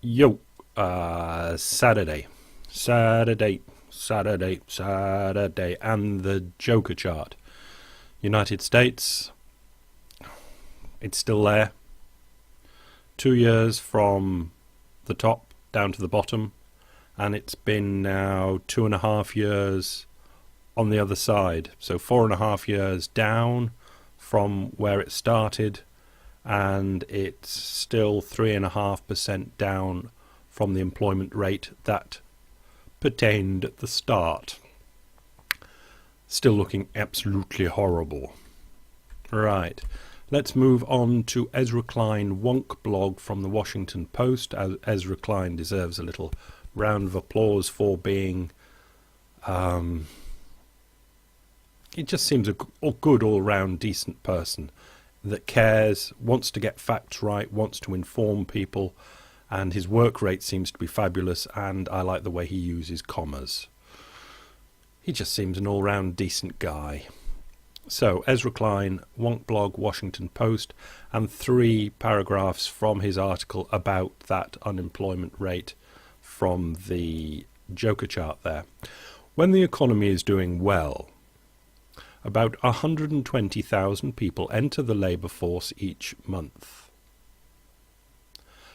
Yo, Saturday, Saturday, Saturday, Saturday, and the Joker chart. United States, it's still there. 2 years from the top down to the bottom, and it's been now 2.5 years on the other side. So 4.5 years down from where it started, and it's still 3.5% down from the employment rate that pertained at the start. Still looking absolutely horrible. Right, let's move on to Ezra Klein Wonk blog from the Washington Post. Ezra Klein deserves a little round of applause for being he just seems a good all-round decent person that cares, wants to get facts right, wants to inform people, and his work rate seems to be fabulous, and I like the way he uses commas. He just seems an all-round decent guy. So, Ezra Klein, Wonk blog, Washington Post, and 3 paragraphs from his article about that unemployment rate from the Joker chart there. When the economy is doing well, about 120,000 people enter the labour force each month.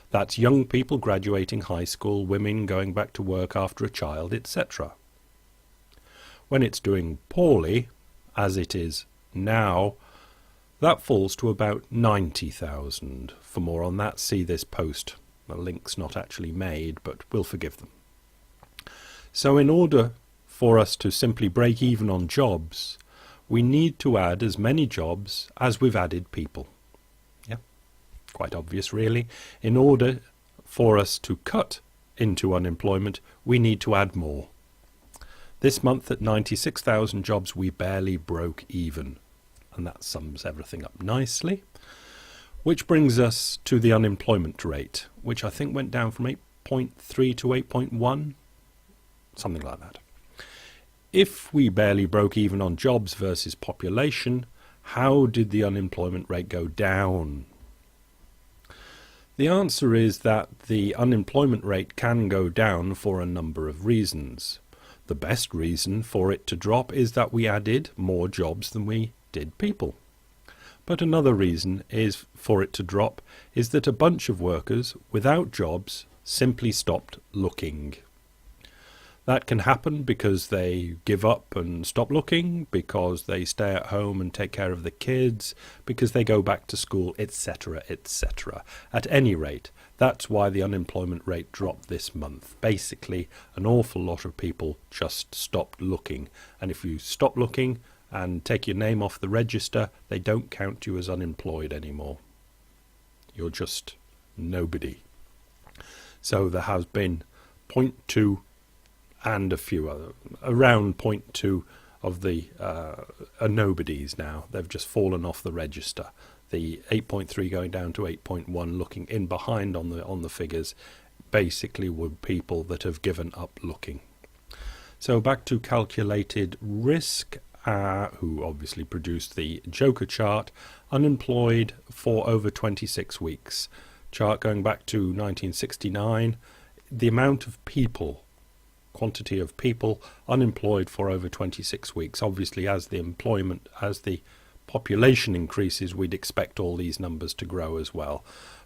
That's young people graduating high school, women going back to work after a child, etc. When it's doing poorly, as it is now, that falls to about 90,000. For more on that, see this post. The link's not actually made, but we'll forgive them. So in order for us to simply break even on jobs, we need to add as many jobs as we've added people. Yeah, quite obvious really. In order for us to cut into unemployment, we need to add more. This month at 96,000 jobs, we barely broke even. And that sums everything up nicely. Which brings us to the unemployment rate, which I think went down from 8.3 to 8.1, something like that. If we barely broke even on jobs versus population, how did the unemployment rate go down? The answer is that the unemployment rate can go down for a number of reasons. The best reason for it to drop is that we added more jobs than we did people. But another reason is for it to drop is that a bunch of workers without jobs simply stopped looking. That can happen because they give up and stop looking, because they stay at home and take care of the kids, because they go back to school, etc., etc. At any rate, that's why the unemployment rate dropped this month. Basically, an awful lot of people just stopped looking. And if you stop looking and take your name off the register, they don't count you as unemployed anymore. You're just nobody. So there has been 0.2 and a few other, around 0.2 of the nobodies now. They've just fallen off the register. The 8.3 going down to 8.1, looking in behind on the figures, basically were people that have given up looking. So back to calculated risk, who obviously produced the Joker chart, unemployed for over 26 weeks. Chart going back to 1969, the amount of people, quantity of people unemployed for over 26 weeks. Obviously, as the population increases, we'd expect all these numbers to grow as well.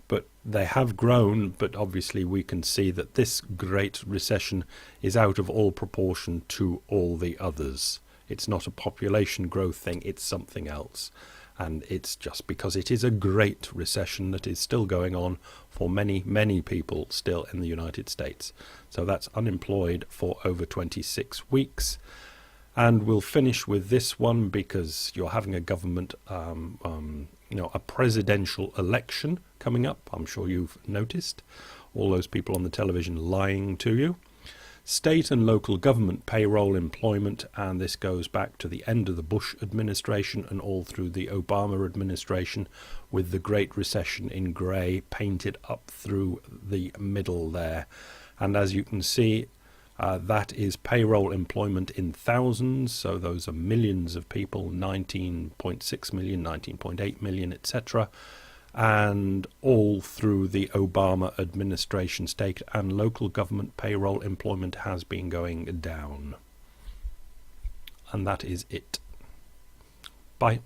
But they have grown, but obviously we can see that this great recession is out of all proportion to all the others. It's not a population growth thing, it's something else. And it's just because it is a great recession that is still going on for many, many people still in the United States. So that's unemployed for over 26 weeks. And we'll finish with this one because you're having a government, a presidential election coming up. I'm sure you've noticed all those people on the television lying to you. State and local government payroll employment, and this goes back to the end of the Bush administration and all through the Obama administration, with the Great Recession in grey painted up through the middle there. And as you can see, that is payroll employment in thousands, so those are millions of people, 19.6 million, 19.8 million, etc. and all through the Obama administration, state and local government payroll employment has been going down. And that is it. Bye.